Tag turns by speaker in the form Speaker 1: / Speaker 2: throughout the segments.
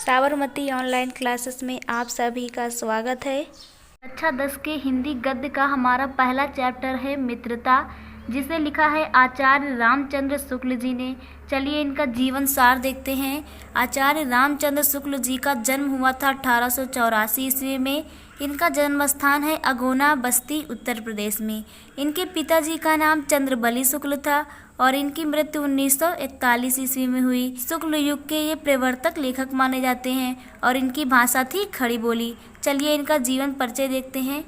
Speaker 1: Sabarmati online classes में आप सभी का स्वागत है।
Speaker 2: कक्षा 10 के हिंदी गद्य का हमारा पहला चैप्टर है मित्रता, जिसे लिखा है आचार्य रामचंद्र शुक्ल जी ने। चलिए इनका जीवन सार देखते हैं। आचार्य रामचंद्र शुक्ल जी का जन्म हुआ था 1884 ईस्वी में। इनका जन्म स्थान है अगोना, बस्ती, उत्तर प्रदेश में। इनके पिताजी का नाम चंद्रबली शुक्ल था और इनकी मृत्यु 1941 ईस्वी में हुई। शुक्ल युग के ये प्रवर्तक लेखक माने जाते हैं और इनकी भाषा थी खड़ी बोली। चलिए इनका जीवन परिचय देखते हैं।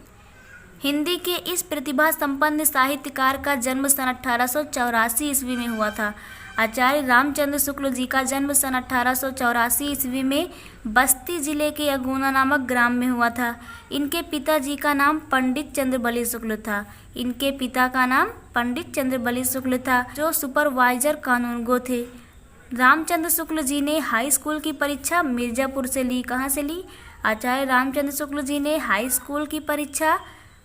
Speaker 2: हिंदी के इस प्रतिभा संपन्न साहित्यकार का जन्म सन 1884 ईस्वी में हुआ था। आचार्य रामचंद्र शुक्ल जी का जन्म सन 1884 ईस्वी में बस्ती जिले के अगोना नामक ग्राम में हुआ था। इनके पिताजी का नाम पंडित चंद्रबली शुक्ल था। इनके पिता का नाम पंडित चंद्रबली शुक्ल था, जो सुपरवाइजर कानूनगो थे। रामचंद्र शुक्ल जी ने हाई स्कूल की परीक्षा मिर्जापुर से ली। कहाँ से ली? आचार्य रामचंद्र शुक्ल जी ने हाई स्कूल की परीक्षा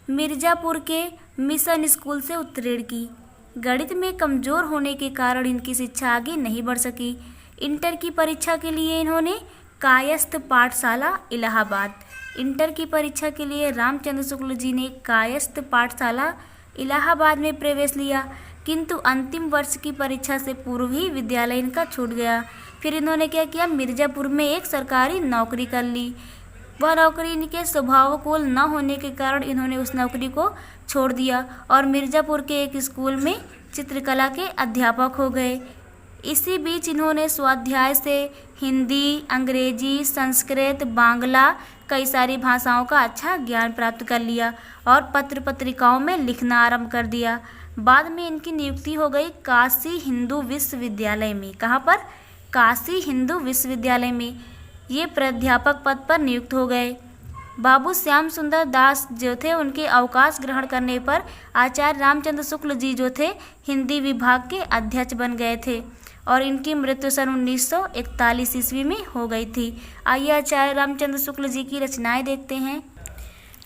Speaker 2: मिर्जापुर के मिशन स्कूल से उत्तीर्ण की। गणित में कमजोर होने के कारण इनकी शिक्षा आगे नहीं बढ़ सकी। इंटर की परीक्षा के लिए इन्होंने कायस्थ पाठशाला इलाहाबाद इंटर की परीक्षा के लिए रामचंद्र शुक्ल जी ने कायस्थ पाठशाला इलाहाबाद में प्रवेश लिया, किंतु अंतिम वर्ष की परीक्षा से पूर्व ही विद्यालय इनका छूट गया। फिर इन्होंने क्या किया? मिर्जापुर में एक सरकारी नौकरी कर ली। वह नौकरी इनके स्वभावकुल न होने के कारण इन्होंने उस नौकरी को छोड़ दिया और मिर्जापुर के एक स्कूल में चित्रकला के अध्यापक हो गए। इसी बीच इन्होंने स्वाध्याय से हिंदी, अंग्रेजी, संस्कृत, बांग्ला कई सारी भाषाओं का अच्छा ज्ञान प्राप्त कर लिया और पत्र पत्रिकाओं में लिखना आरंभ कर दिया। बाद में इनकी नियुक्ति हो गई काशी हिंदू विश्वविद्यालय में। कहाँ पर? काशी हिंदू विश्वविद्यालय में ये प्राध्यापक पद पर नियुक्त हो गए। बाबू श्याम सुंदर दास जो थे, उनके अवकाश ग्रहण करने पर आचार्य रामचंद्र शुक्ल जी जो थे हिंदी विभाग के अध्यक्ष बन गए थे और इनकी मृत्यु सन 1941 ईस्वी में हो गई थी। आइए आचार्य रामचंद्र शुक्ल जी की रचनाएं देखते हैं।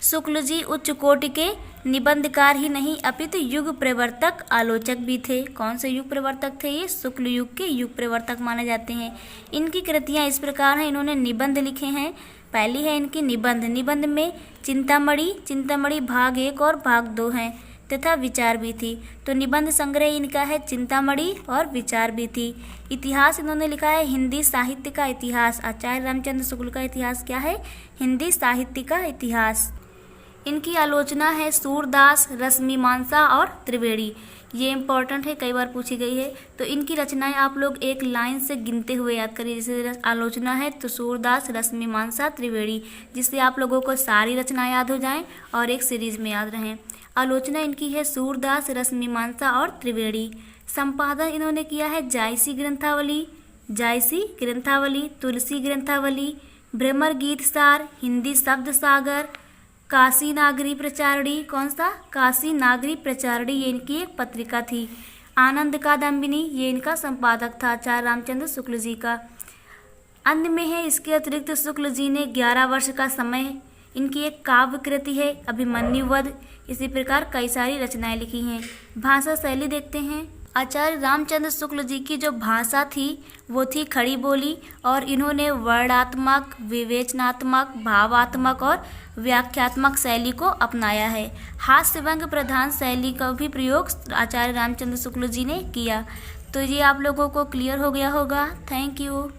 Speaker 2: शुक्ल जी उच्च कोटि के निबंधकार ही नहीं अपितु युग प्रवर्तक आलोचक भी थे। कौन से युग प्रवर्तक थे ये? शुक्ल युग के युग प्रवर्तक माने जाते हैं। इनकी कृतियां इस प्रकार हैं। इन्होंने निबंध लिखे हैं। पहली है इनकी निबंध। निबंध में चिंतामणि भाग 1 और भाग 2 हैं तथा विचार भी थी। तो निबंध संग्रह इनका है चिंतामणि और विचार भी थी। इतिहास इन्होंने लिखा है हिंदी साहित्य का इतिहास। आचार्य रामचंद्र शुक्ल का इतिहास क्या है? हिंदी साहित्य का इतिहास। इनकी आलोचना है सूरदास, रसमीमांसा और त्रिवेणी। ये इम्पोर्टेंट है, कई बार पूछी गई है। तो इनकी रचनाएं आप लोग एक लाइन से गिनते हुए याद करिए। जैसे आलोचना है तो सूरदास, रश्मिमांसा, त्रिवेणी, जिससे आप लोगों को सारी रचनाएं याद हो जाएं और एक सीरीज में याद रहें। आलोचना इनकी है सूरदास, रश्मिमांसा और त्रिवेणी। संपादन इन्होंने किया है जायसी ग्रंथावली, तुलसी ग्रंथावली, भ्रमर गीत सार, हिंदी शब्द सागर, काशी नागरी प्रचारणी। कौन सा? काशी नागरी प्रचारणी, ये इनकी एक पत्रिका थी। आनंद कादम्बिनी, ये इनका संपादक था आचार्य रामचंद्र शुक्ल जी का। अन्य में है इसके अतिरिक्त शुक्ल जी ने 11 वर्ष का समय, इनकी एक काव्य कृति है अभिमन्यु वध। इसी प्रकार कई सारी रचनाएं लिखी हैं। भाषा शैली देखते हैं। आचार्य रामचंद्र शुक्ल जी की जो भाषा थी वो थी खड़ी बोली और इन्होंने वर्णात्मक, विवेचनात्मक, भावात्मक और व्याख्यात्मक शैली को अपनाया है। हास्य व्यंग्य प्रधान शैली का भी प्रयोग आचार्य रामचंद्र शुक्ल जी ने किया। तो ये आप लोगों को क्लियर हो गया होगा। Thank you.